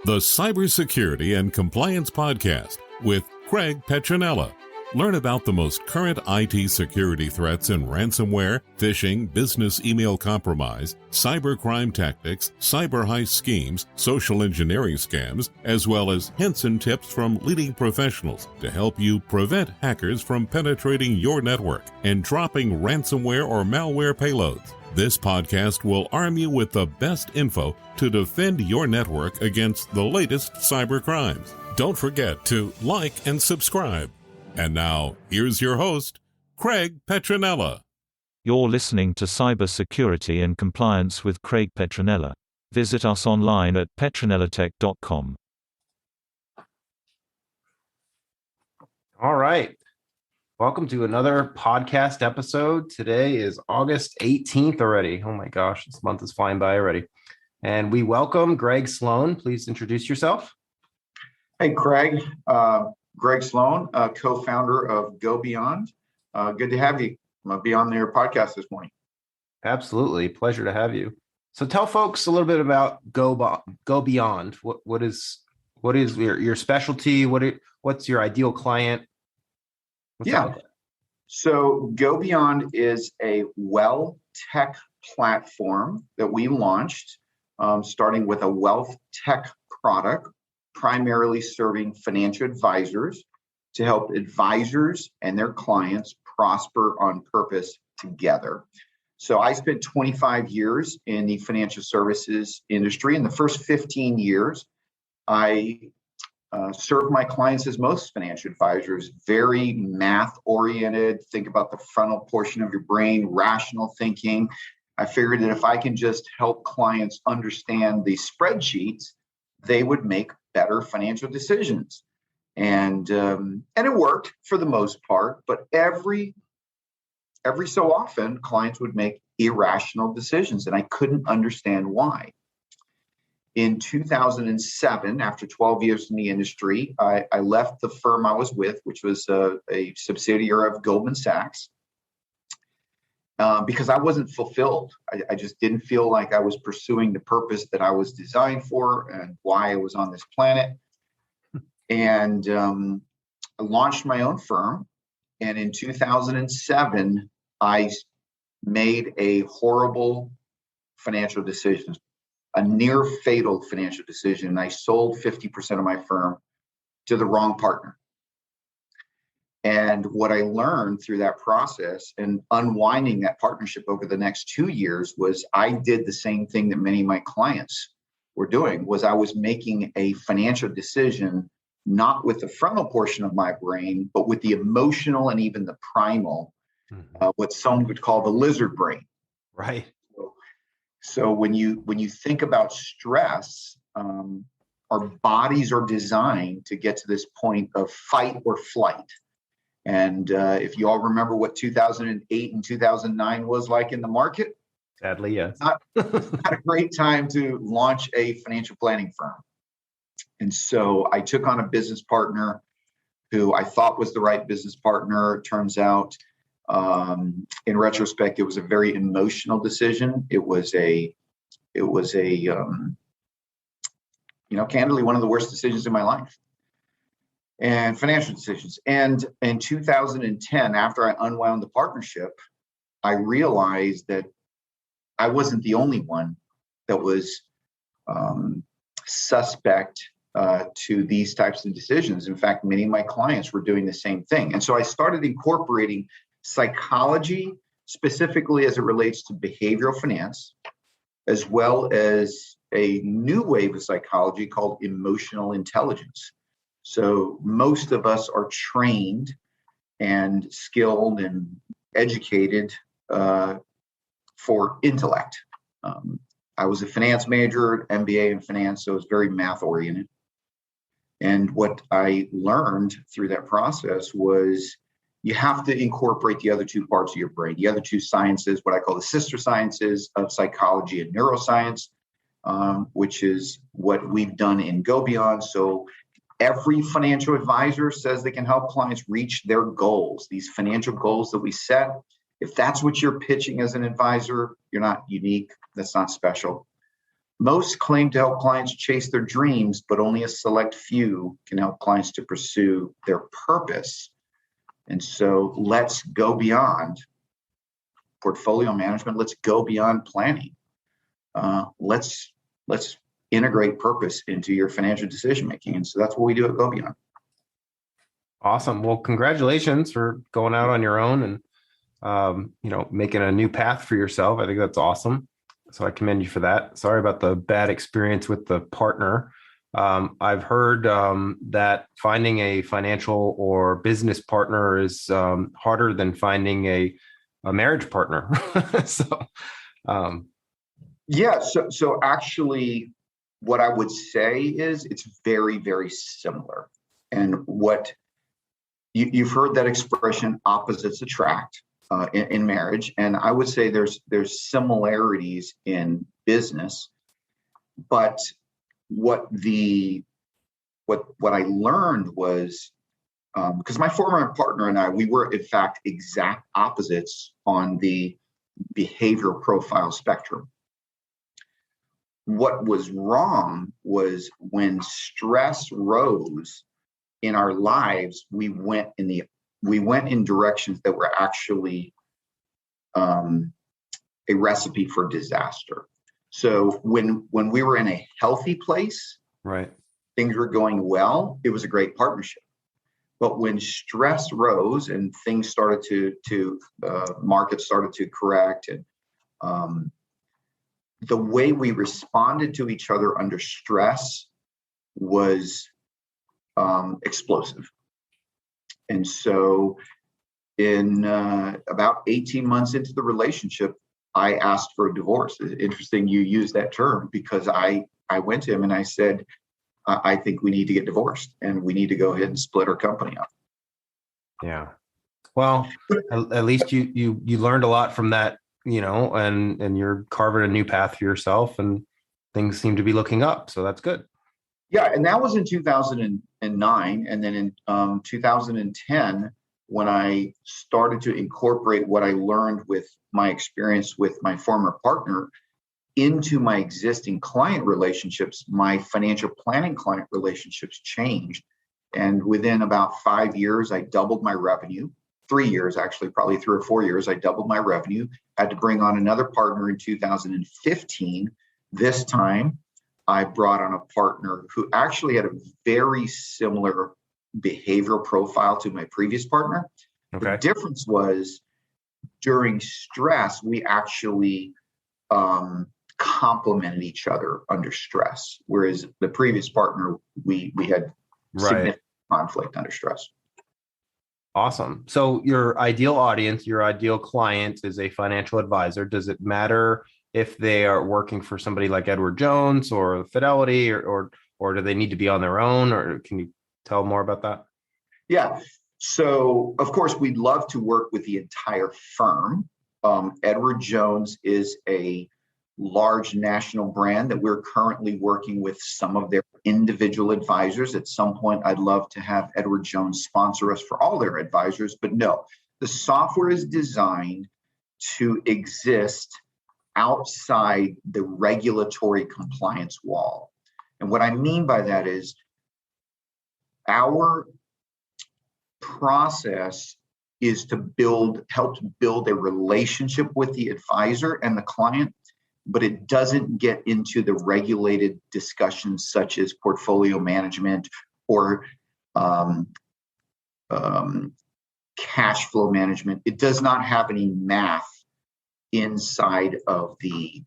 the Cybersecurity and Compliance Podcast with Craig Petronella. Learn about the most current IT security threats in ransomware, phishing, business email compromise, cybercrime tactics, cyber heist schemes, social engineering scams, as well as hints and tips from leading professionals to help you prevent hackers from penetrating your network and dropping ransomware or malware payloads. This podcast will arm you with the best info to defend your network against the latest cyber crimes. Don't forget to like and subscribe. And now, here's your host, Craig Petronella. You're listening to Cybersecurity and Compliance with Craig Petronella. Visit us online at petronellatech.com. All right. Welcome to another podcast episode. Today is August 18th already. Oh my gosh, this month is flying by already. And we welcome Greg Sloan. Please introduce yourself. Hey, Craig. Greg Sloan, co-founder of Go Beyond. Good to have you be on their podcast this morning. Absolutely. Pleasure to have you. So tell folks a little bit about Go Beyond. What is your specialty? What's your ideal client? So Go Beyond is a wealth tech platform that we launched, starting with a wealth tech product, primarily serving financial advisors to help advisors and their clients prosper on purpose together. So I spent 25 years in the financial services industry. In the first 15 years, I served my clients as most financial advisors, very math-oriented, think about the frontal portion of your brain, rational thinking. I figured that if I can just help clients understand the spreadsheets, they would make better financial decisions. And it worked for the most part, but every so often, clients would make irrational decisions, and I couldn't understand why. In 2007, after 12 years in the industry, I left the firm I was with, which was a subsidiary of Goldman Sachs, because I wasn't fulfilled. I just didn't feel like I was pursuing the purpose that I was designed for and why I was on this planet. And I launched my own firm. And in 2007, I made a horrible financial decision, a near fatal financial decision. I sold 50% of my firm to the wrong partner. And what I learned through that process and unwinding that partnership over the next 2 years was I did the same thing that many of my clients were doing, was I was making a financial decision, not with the frontal portion of my brain, but with the emotional and even the primal, what some would call the lizard brain. Right. So when you think about stress, our bodies are designed to get to this point of fight or flight. And if you all remember what 2008 and 2009 was like in the market, sadly, yes. Not a great time to launch a financial planning firm. And so I took on a business partner who I thought was the right business partner. It turns out, in retrospect, it was a very emotional decision. It was candidly one of the worst decisions in my life. And financial decisions. And in 2010, after I unwound the partnership, I realized that I wasn't the only one that was suspect to these types of decisions. In fact, many of my clients were doing the same thing. And so I started incorporating psychology, specifically as it relates to behavioral finance, as well as a new wave of psychology called emotional intelligence. So most of us are trained and skilled and educated for intellect. I was a finance major, MBA in finance, so it was very math oriented. And what I learned through that process was you have to incorporate the other two parts of your brain, the other two sciences, what I call the sister sciences of psychology and neuroscience, which is what we've done in Go Beyond. So every financial advisor says they can help clients reach their goals, these financial goals that we set. If that's what you're pitching as an advisor, you're not unique. That's not special. Most claim to help clients chase their dreams, but only a select few can help clients to pursue their purpose. And so let's go beyond portfolio management. Let's go beyond planning. Let's integrate purpose into your financial decision making. And so that's what we do at Go Beyond. Awesome. Well, congratulations for going out on your own and making a new path for yourself. I think that's awesome. So I commend you for that. Sorry about the bad experience with the partner. I've heard that finding a financial or business partner is harder than finding a marriage partner. So actually, what I would say is it's very, very similar. And what you've heard that expression, opposites attract, in marriage. And I would say there's similarities in business, but what I learned was, because my former partner and I, we were in fact exact opposites on the behavior profile spectrum. What was wrong was when stress rose in our lives, we went in directions that were actually a recipe for disaster. So when we were in a healthy place, right, things were going well, it was a great partnership. But when stress rose and things started to markets started to correct, and the way we responded to each other under stress was explosive. And so in about 18 months into the relationship, I asked for a divorce. It's interesting you use that term, because I went to him and I said, I think we need to get divorced and we need to go ahead and split our company up. Yeah. Well, at least you learned a lot from that, and you're carving a new path for yourself, and things seem to be looking up. So that's good. Yeah. And that was in 2009. And then in 2010, when I started to incorporate what I learned with my experience with my former partner into my existing client relationships, my financial planning client relationships changed. And within about 5 years, I doubled my revenue. 3 years, actually, probably 3 or 4 years, I doubled my revenue. Had to bring on another partner in 2015. This time, I brought on a partner who actually had a very similar behavioral profile to my previous partner. Okay. The difference was during stress, we actually complemented each other under stress, whereas the previous partner, we had significant conflict under stress. Awesome. So your ideal audience, your ideal client is a financial advisor. Does it matter if they are working for somebody like Edward Jones or Fidelity, or do they need to be on their own? Or can you tell more about that? Yeah. So, of course, we'd love to work with the entire firm. Edward Jones is a large national brand that we're currently working with some of their individual advisors. At some point, I'd love to have Edward Jones sponsor us for all their advisors. But no, the software is designed to exist outside the regulatory compliance wall. And what I mean by that is our process is to help build a relationship with the advisor and the client, but it doesn't get into the regulated discussions such as portfolio management or cash flow management. It does not have any math inside of the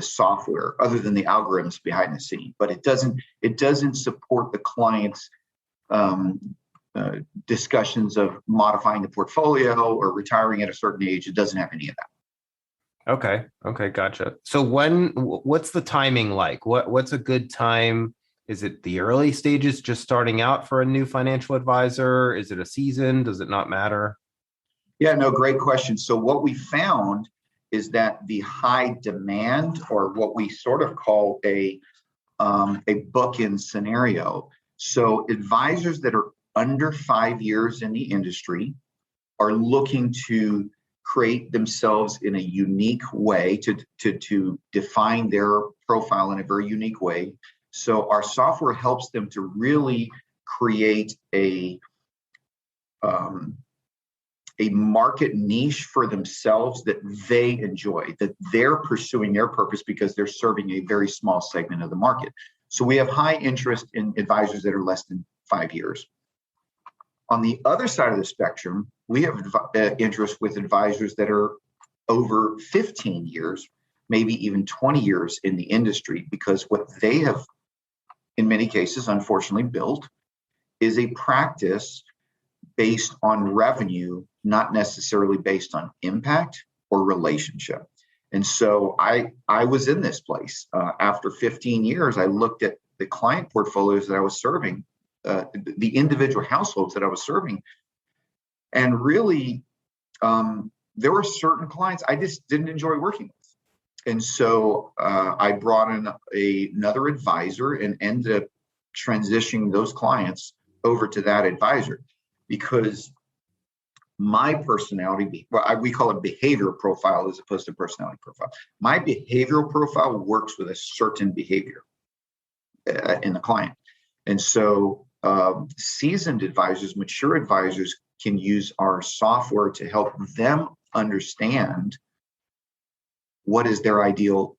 software, other than the algorithms behind the scene. But it doesn't support the client's discussions of modifying the portfolio or retiring at a certain age. It doesn't have any of that. Okay, gotcha. So what's the timing like? What's a good time? Is it the early stages, just starting out for a new financial advisor? Is it a season? Does it not matter? Yeah, no, great question. So what we found is that the high demand, or what we sort of call a bookend scenario. So advisors that are under 5 years in the industry are looking to create themselves in a unique way, to define their profile in a very unique way. So our software helps them to really create a market niche for themselves that they enjoy, that they're pursuing their purpose because they're serving a very small segment of the market. So we have high interest in advisors that are less than 5 years. On the other side of the spectrum, we have interest with advisors that are over 15 years, maybe even 20 years in the industry, because what they have, in many cases, unfortunately built is a practice based on revenue, not necessarily based on impact or relationship. And so I was in this place. After 15 years, I looked at the client portfolios that I was serving, the individual households that I was serving. And really, there were certain clients I just didn't enjoy working with. And so I brought in another advisor and ended up transitioning those clients over to that advisor, because my personality, we call it behavioral profile as opposed to personality profile. My behavioral profile works with a certain behavior in the client. And so seasoned advisors, mature advisors can use our software to help them understand what is their ideal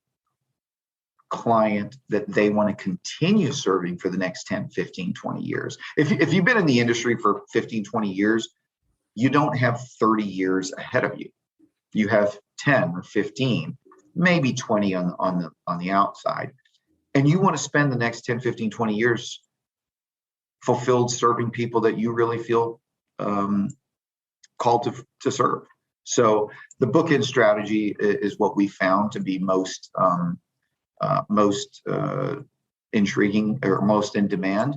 client that they want to continue serving for the next 10, 15, 20 years. If you've been in the industry for 15, 20 years, you don't have 30 years ahead of you. You have 10 or 15, maybe 20 on the outside. And you want to spend the next 10, 15, 20 years fulfilled serving people that you really feel called to serve. So the bookend strategy is what we found to be most intriguing or most in demand.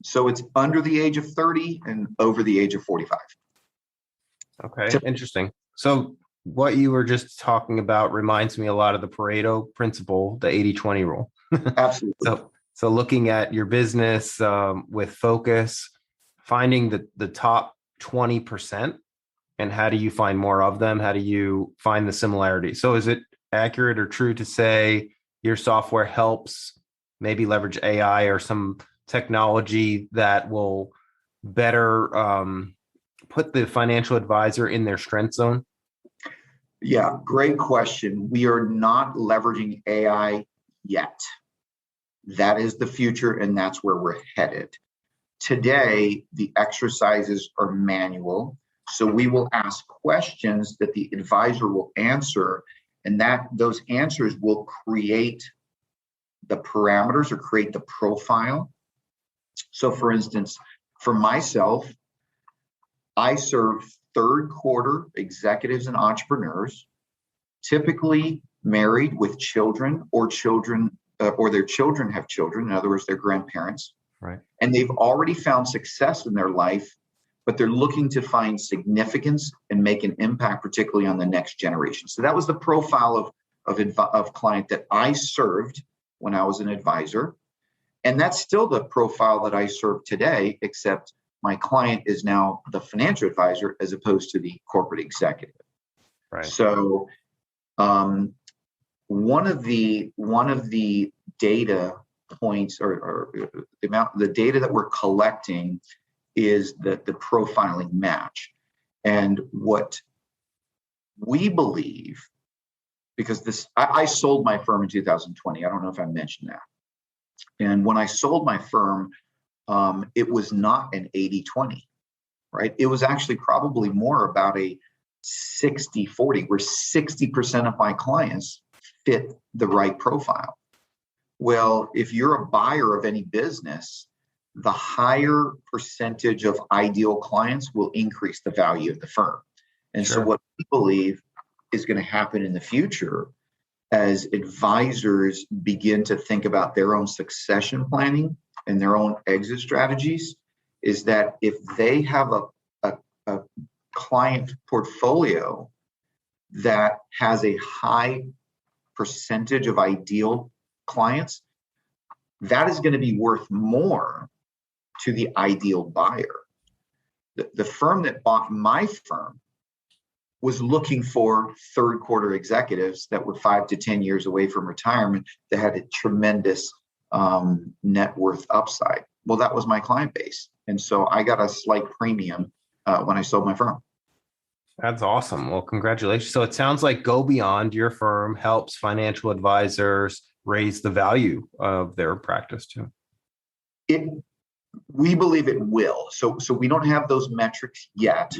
So it's under the age of 30 and over the age of 45. Okay, interesting. So what you were just talking about reminds me a lot of the Pareto principle, the 80-20 rule. Absolutely. So looking at your business with focus, finding the top 20%, and how do you find more of them? How do you find the similarity? So is it accurate or true to say your software helps maybe leverage AI or some technology that will better put the financial advisor in their strength zone? Yeah, great question. We are not leveraging AI yet. That is the future, and that's where we're headed. Today, the exercises are manual. So we will ask questions that the advisor will answer, and those answers will create the parameters or create the profile. So for instance, for myself, I serve third quarter executives and entrepreneurs, typically married with children or their children have children. In other words, they're grandparents. Right. And And they've already found success in their life, but they're looking to find significance and make an impact, particularly on the next generation. So that was the profile of client that I served when I was an advisor. And that's still the profile that I serve today, except my client is now the financial advisor as opposed to the corporate executive. right. So one of the data points or the data that we're collecting is the profiling match. And what we believe, because I sold my firm in 2020. I don't know if I mentioned that. And when I sold my firm, it was not an 80-20, right? It was actually probably more about a 60-40, where 60% of my clients fit the right profile. Well, if you're a buyer of any business, the higher percentage of ideal clients will increase the value of the firm. And Sure. so what we believe is going to happen in the future as advisors begin to think about their own succession planning and their own exit strategies is that if they have a client portfolio that has a high percentage of ideal clients, that is going to be worth more to the ideal buyer. The firm that bought my firm was looking for third quarter executives that were 5 to 10 years away from retirement that had a tremendous net worth upside. Well, that was my client base. And so I got a slight premium when I sold my firm. That's awesome. Well, congratulations. So it sounds like Go Beyond, your firm, helps financial advisors raise the value of their practice too. We believe it will. So we don't have those metrics yet,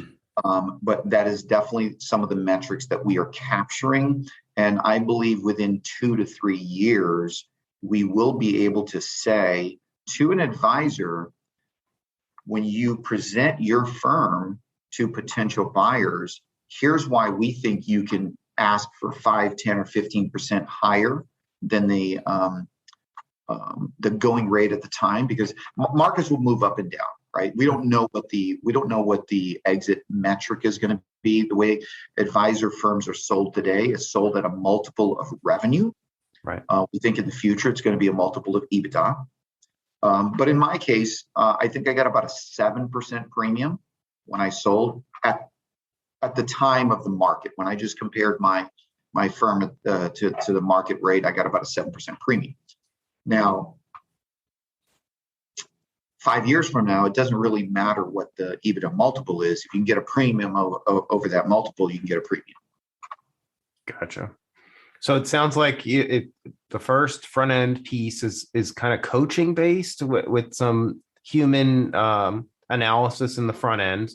but that is definitely some of the metrics that we are capturing. And I believe within 2 to 3 years, we will be able to say to an advisor, when you present your firm to potential buyers, here's why we think you can ask for 5, 10, or 15% higher than the going rate at the time, because markets will move up and down, right? We don't know what the exit metric is going to be. The way advisor firms are sold today is sold at a multiple of revenue. Right. We think in the future it's going to be a multiple of EBITDA. But in my case, I think I got about a 7% premium when I sold at the time of the market. When I just compared my firm to the market rate, I got about a 7% premium. Now, 5 years from now, it doesn't really matter what the EBITDA multiple is. If you can get a premium over that multiple, you can get a premium. Gotcha. So it sounds like the first front end piece is kind of coaching based with some human analysis in the front end.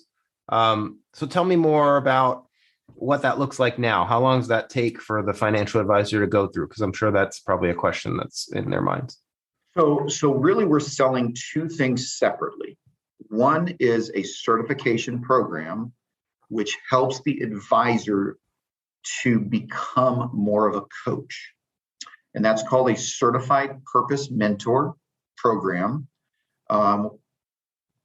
So tell me more about what that looks like now. How long does that take for the financial advisor to go through? Because I'm sure that's probably a question that's in their minds. So really, we're selling two things separately. One is a certification program, which helps the advisor to become more of a coach. And that's called a Certified Purpose Mentor program.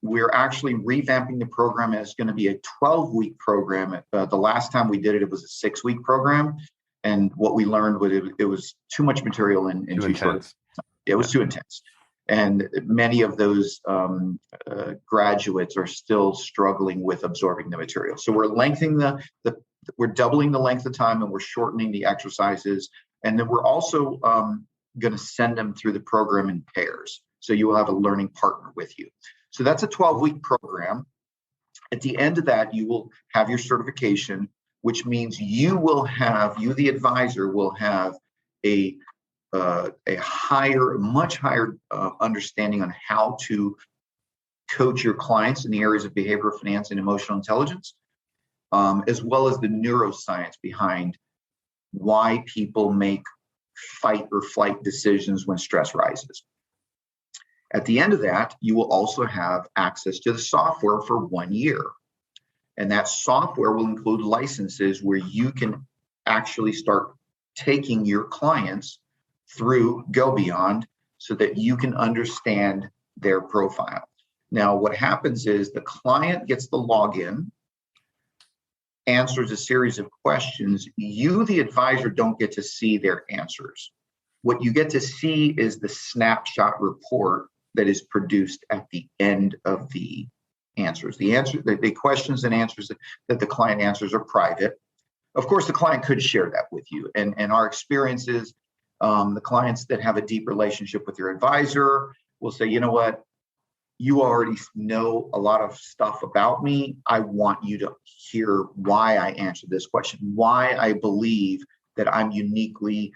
We're actually revamping the program. It's going to be a 12-week program. The last time we did it, it was a 6-week program. And what we learned was it was too much material in too short. It was too intense. And many of those graduates are still struggling with absorbing the material. So we're lengthening we're doubling the length of time, and we're shortening the exercises. And then we're also going to send them through the program in pairs. So you will have a learning partner with you. So that's a 12-week program. At the end of that, you will have your certification, which means the advisor will have a much higher understanding on how to coach your clients in the areas of behavioral finance and emotional intelligence, as well as the neuroscience behind why people make fight or flight decisions when stress rises. At the end of that, you will also have access to the software for 1 year. And that software will include licenses where you can actually start taking your clients through Go Beyond so that you can understand their profile. Now, what happens is the client gets the login, answers a series of questions. You, the advisor, don't get to see their answers. What you get to see is the snapshot report that is produced at the end of the answers. The questions and answers that the client answers are private. Of course, the client could share that with you. And our experience is the clients that have a deep relationship with your advisor will say, you know what, you already know a lot of stuff about me. I want you to hear why I answered this question, why I believe that I'm uniquely,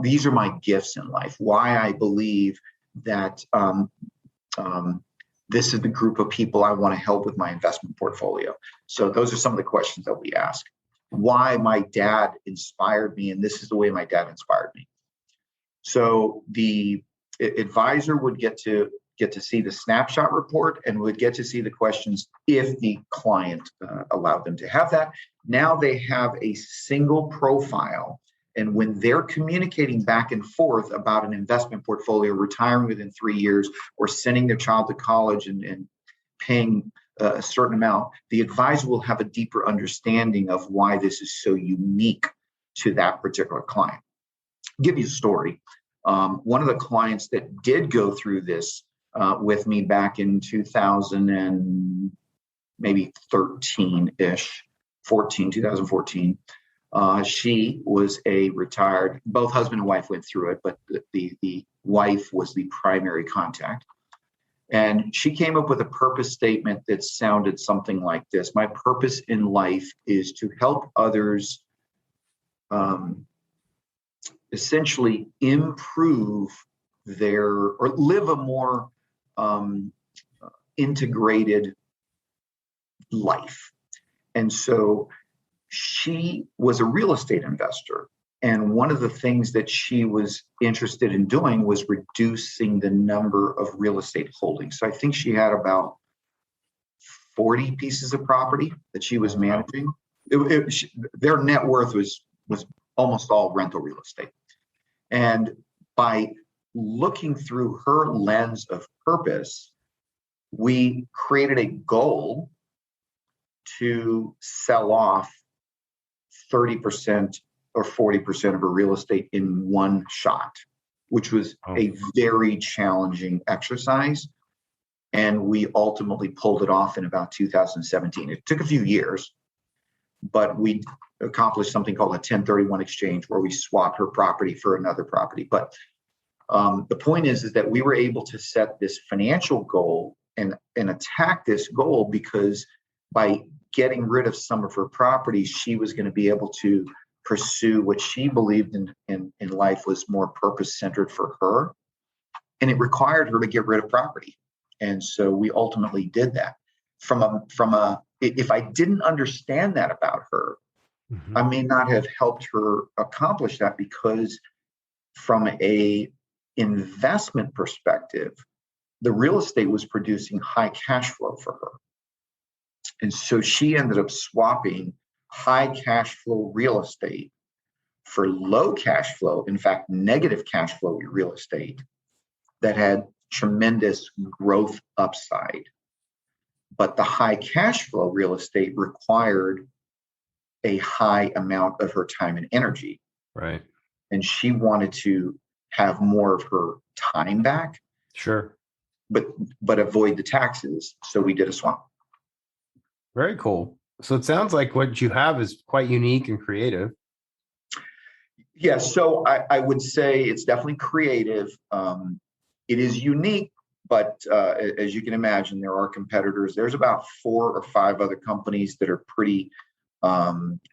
these are my gifts in life, why I believe that this is the group of people I want to help with my investment portfolio. So those are some of the questions that we ask. Why my dad inspired me, and this is the way my dad inspired me. So the advisor would get to see the snapshot report and would get to see the questions if the client allowed them to have that. Now they have a single profile. And when they're communicating back and forth about an investment portfolio, retiring within 3 years, or sending their child to college and paying a certain amount, the advisor will have a deeper understanding of why this is so unique to that particular client. I'll give you a story. One of the clients that did go through this with me back in 2000 and maybe 13-ish, 2014. She was a retired, both husband and wife went through it, but the wife was the primary contact. And she came up with a purpose statement that sounded something like this: my purpose in life is to help others essentially improve or live a more integrated life. And so she was a real estate investor. And one of the things that she was interested in doing was reducing the number of real estate holdings. So I think she had about 40 pieces of property that she was managing. Their net worth was almost all rental real estate. And by looking through her lens of purpose, we created a goal to sell off 30% or 40% of her real estate in one shot, which was a very challenging exercise. And we ultimately pulled it off in about 2017. It took a few years, but we accomplished something called a 1031 exchange, where we swapped her property for another property. But the point is that we were able to set this financial goal and attack this goal, because by getting rid of some of her properties, she was going to be able to pursue what she believed in life was more purpose-centered for her. And it required her to get rid of property. And so we ultimately did that. If I didn't understand that about her, I may not have helped her accomplish that, because from a investment perspective, the real estate was producing high cash flow for her. And so she ended up swapping high cash flow real estate for low cash flow, in fact, negative cash flow real estate that had tremendous growth upside. But the high cash flow real estate required a high amount of her time and energy. Right. And she wanted to have more of her time back. Sure. But avoid the taxes. So we did a swap. Very cool. So it sounds like what you have is quite unique and creative. Yeah, so I would say it's definitely creative. It is unique, but as you can imagine, there are competitors. There's about 4 or 5 other companies that are pretty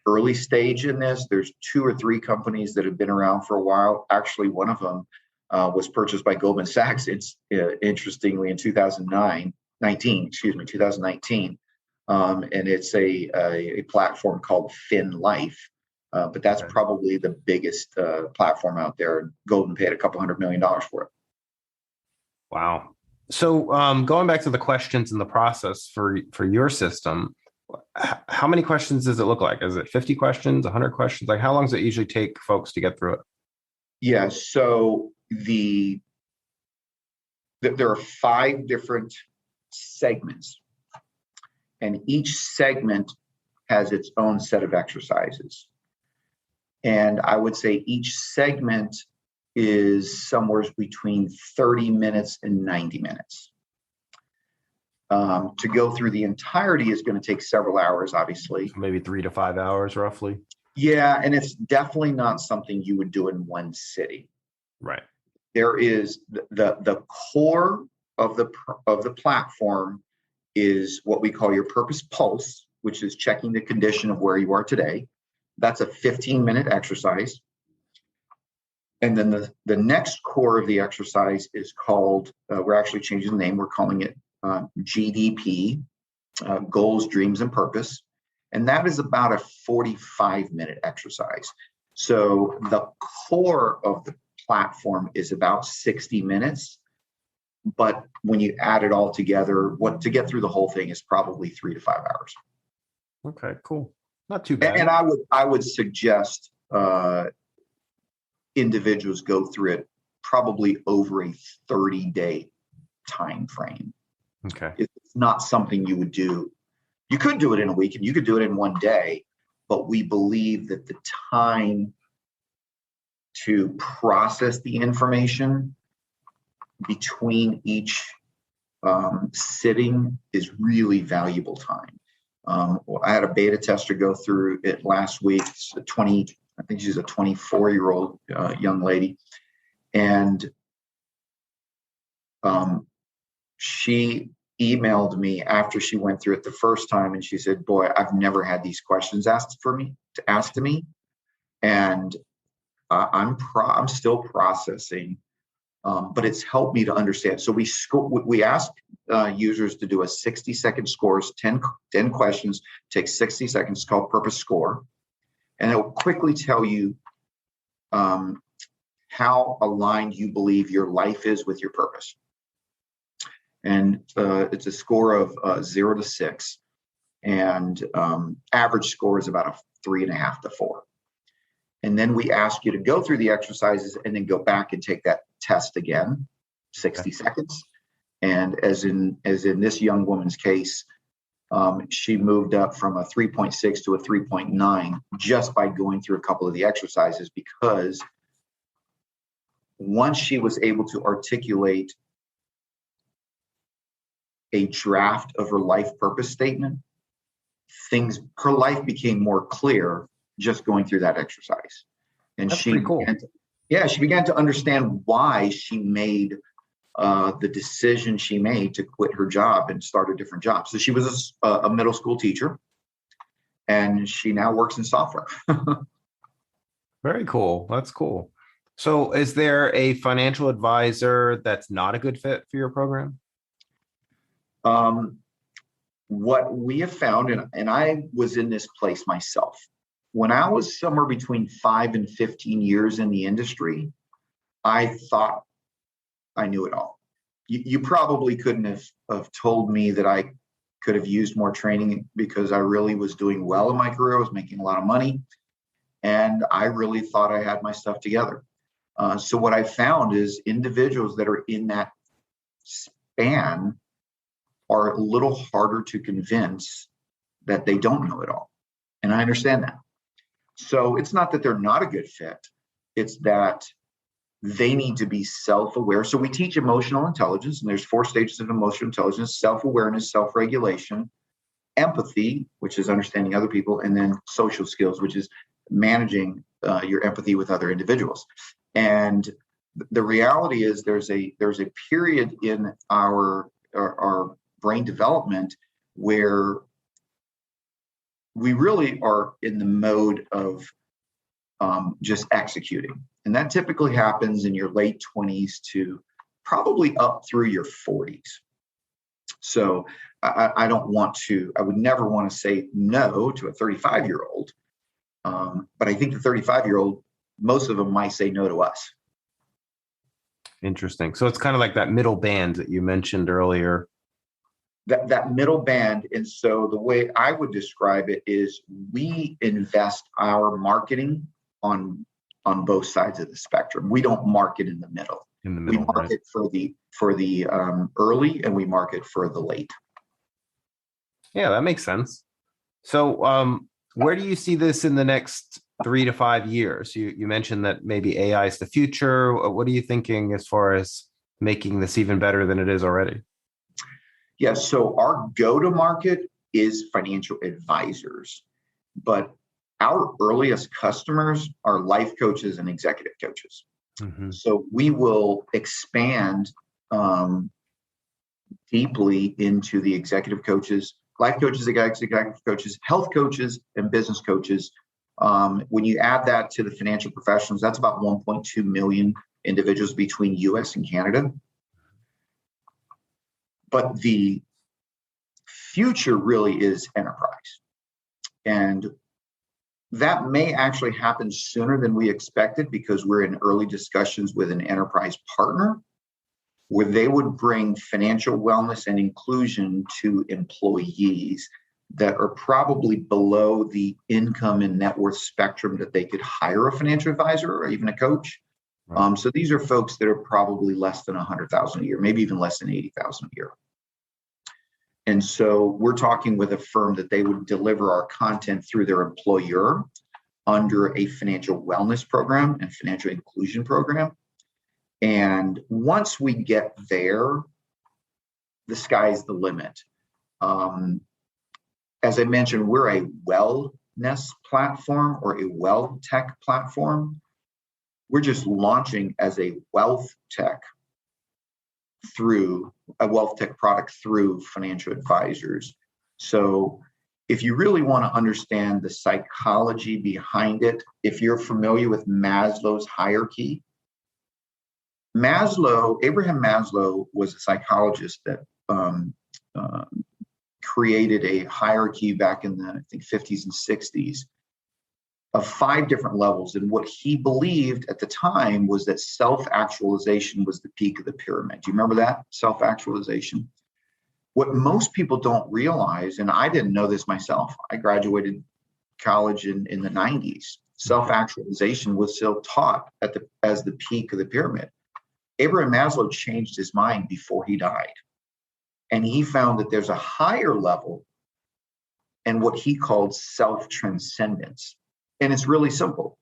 early stage in this. There's 2 or 3 companies that have been around for a while. Actually, one of them was purchased by Goldman Sachs. It's interestingly in 2019. And it's a platform called FinLife, but that's probably the biggest platform out there. Goldman paid a couple $100 million for it. Wow. So going back to the questions in the process for your system, how many questions does it look like? Is it 50 questions, 100 questions? Like, how long does it usually take folks to get through it? Yeah, so there are 5 different segments. And each segment has its own set of exercises. And I would say each segment is somewhere between 30 minutes and 90 minutes. To go through the entirety is going to take several hours, obviously. Maybe 3 to 5 hours, roughly. Yeah, and it's definitely not something you would do in one sitting. Right. There is the core of the platform is what we call your purpose pulse, which is checking the condition of where you are today. That's a 15-minute exercise. And then the next core of the exercise is called, we're actually changing the name, we're calling it GDP, Goals, Dreams, and Purpose. And that is about a 45-minute exercise. So the core of the platform is about 60 minutes. But when you add it all together, to get through the whole thing is probably 3 to 5 hours. Okay, cool. Not too bad. And I would suggest individuals go through it probably over a 30-day time frame. Okay. It's not something you would do. You could do it in a week and you could do it in one day, but we believe that the time to process the information between each sitting is really valuable time. I had a beta tester go through it last week. It's I think she's a 24-year-old young lady. And she emailed me after she went through it the first time, and she said, "Boy, I've never had these questions asked to me, and I'm still processing, but it's helped me to understand." So we ask users to do a 60-second scores, 10 questions, takes 60 seconds, called Purpose Score, and it will quickly tell you how aligned you believe your life is with your purpose. And it's a score of 0 to 6, and average score is about a 3.5 to 4. And then we ask you to go through the exercises and then go back and take that test again, 60 seconds. And as in this young woman's case, she moved up from a 3.6 to a 3.9 just by going through a couple of the exercises, because once she was able to articulate a draft of her life purpose statement, her life became more clear just going through that exercise. And That's pretty cool. She began to understand why she made the decision she made to quit her job and start a different job. So she was a middle school teacher, and she now works in software. Very cool. That's cool. So is there a financial advisor that's not a good fit for your program? What we have found, and I was in this place myself, when I was somewhere between 5 and 15 years in the industry, I thought I knew it all. You probably couldn't have told me that I could have used more training, because I really was doing well in my career. I was making a lot of money, and I really thought I had my stuff together. So what I found is individuals that are in that span are a little harder to convince that they don't know it all. And I understand that. So it's not that they're not a good fit. It's that they need to be self-aware. So we teach emotional intelligence, and there's 4 stages of emotional intelligence: self-awareness, self-regulation, empathy, which is understanding other people, and then social skills, which is managing your empathy with other individuals. And the reality is there's a period in our brain development where we really are in the mode of just executing. And that typically happens in your late 20s to probably up through your 40s. So I would never want to say no to a 35-year-old. But I think the 35-year-old, most of them might say no to us. Interesting. So it's kind of like that middle band that you mentioned earlier. That middle band. And so the way I would describe it is we invest our marketing on both sides of the spectrum. We don't market in the middle. We market right? for the early, and we market for the late. Yeah, that makes sense. So where do you see this in the next 3 to 5 years? You mentioned that maybe AI is the future. What are you thinking as far as making this even better than it is already? Yeah, so our go-to-market is financial advisors, but our earliest customers are life coaches and executive coaches. Mm-hmm. So we will expand deeply into the executive coaches, life coaches, executive coaches, health coaches, and business coaches. When you add that to the financial professionals, that's about 1.2 million individuals between US and Canada. But the future really is enterprise. And that may actually happen sooner than we expected, because we're in early discussions with an enterprise partner where they would bring financial wellness and inclusion to employees that are probably below the income and net worth spectrum that they could hire a financial advisor or even a coach. Right. So these are folks that are probably less than $100,000 a year, maybe even less than $80,000 a year. And so we're talking with a firm that they would deliver our content through their employer under a financial wellness program and financial inclusion program. And once we get there, the sky's the limit. as I mentioned, we're a wellness platform or a wealth tech platform. We're just launching as a wealth tech product through financial advisors. So if you really want to understand the psychology behind it, if you're familiar with Maslow's hierarchy, Abraham Maslow was a psychologist that created a hierarchy back in the, I think, 50s and 60s of 5 different levels. And what he believed at the time was that self-actualization was the peak of the pyramid. Do you remember that? Self-actualization. What most people don't realize, and I didn't know this myself, I graduated college in the 90s. Self-actualization was still taught as the peak of the pyramid. Abraham Maslow changed his mind before he died. And he found that there's a higher level and what he called self-transcendence. And it's really simple.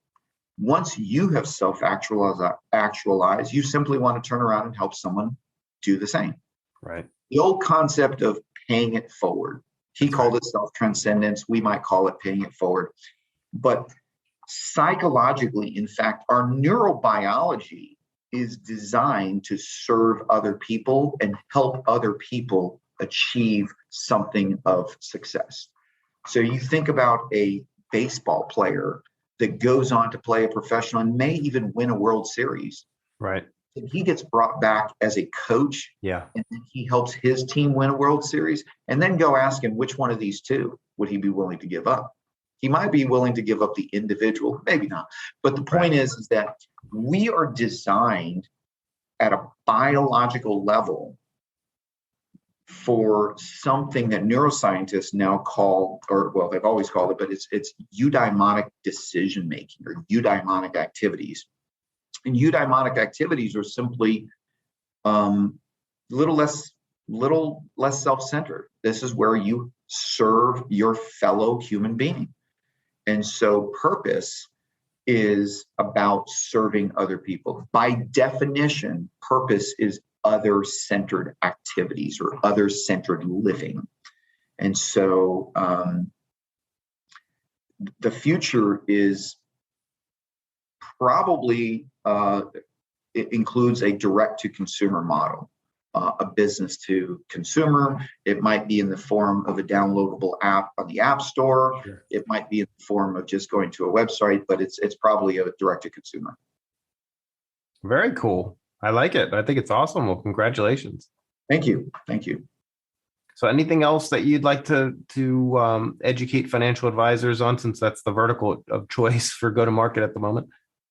Once you have self-actualized, you simply want to turn around and help someone do the same. Right. The old concept of paying it forward. He called it self-transcendence. We might call it paying it forward. But psychologically, in fact, our neurobiology is designed to serve other people and help other people achieve something of success. So you think about a baseball player that goes on to play a professional and may even win a World Series. Right. And he gets brought back as a coach. Yeah. And then he helps his team win a World Series. And then go ask him which one of these two would he be willing to give up. He might be willing to give up the individual, maybe not. But the point is that we are designed at a biological level for something that neuroscientists now call, or well, they've always called it, but it's eudaimonic decision making or eudaimonic activities. And eudaimonic activities are simply little less self-centered. This is where you serve your fellow human being. And so purpose is about serving other people. By definition, purpose is other-centered activities or other-centered living. And so the future is probably, it includes a direct-to-consumer model. A business to consumer. It might be in the form of a downloadable app on the App Store. Sure. It might be in the form of just going to a website, but it's probably a direct to consumer. Very cool. I like it. I think it's awesome. Well, congratulations. Thank you. Thank you. So anything else that you'd like to educate financial advisors on, since that's the vertical of choice for go-to-market at the moment?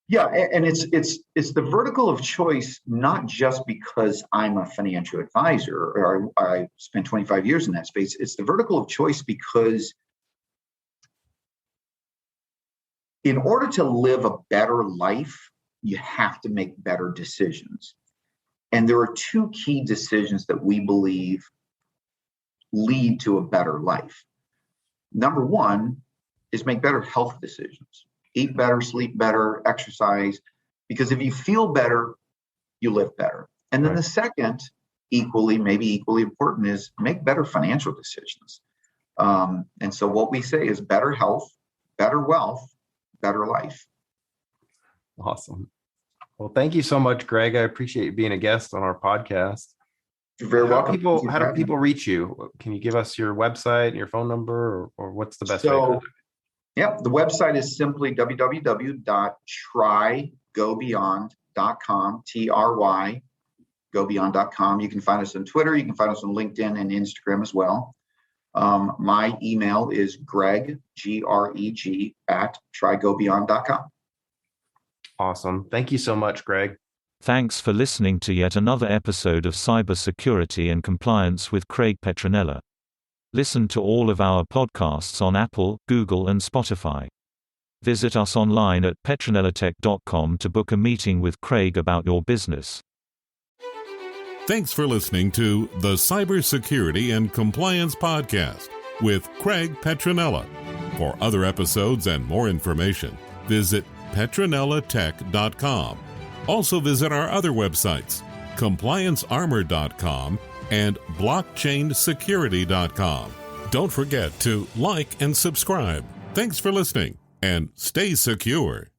Yeah, and it's the vertical of choice, not just because I'm a financial advisor or I spent 25 years in that space. It's the vertical of choice because in order to live a better life, you have to make better decisions. And there are 2 key decisions that we believe lead to a better life. Number 1 is make better health decisions. Eat better, sleep better, exercise, because if you feel better, you live better. And then the second, maybe equally important, is make better financial decisions. And so what we say is better health, better wealth, better life. Awesome. Well, thank you so much, Greg. I appreciate you being a guest on our podcast. You're very welcome. How do people reach you? Can you give us your website, your phone number, or what's the best way to do it? Yep, the website is simply www.trygobeyond.com, TRY, gobeyond.com. You can find us on Twitter. You can find us on LinkedIn and Instagram as well. My email is Greg, Greg, at trygobeyond.com. Awesome. Thank you so much, Greg. Thanks for listening to yet another episode of Cybersecurity and Compliance with Craig Petronella. Listen to all of our podcasts on Apple, Google, and Spotify. Visit us online at petronellatech.com to book a meeting with Craig about your business. Thanks for listening to the Cybersecurity and Compliance Podcast with Craig Petronella. For other episodes and more information, visit petronellatech.com. Also visit our other websites, compliancearmor.com and blockchainsecurity.com. Don't forget to like and subscribe. Thanks for listening, and stay secure.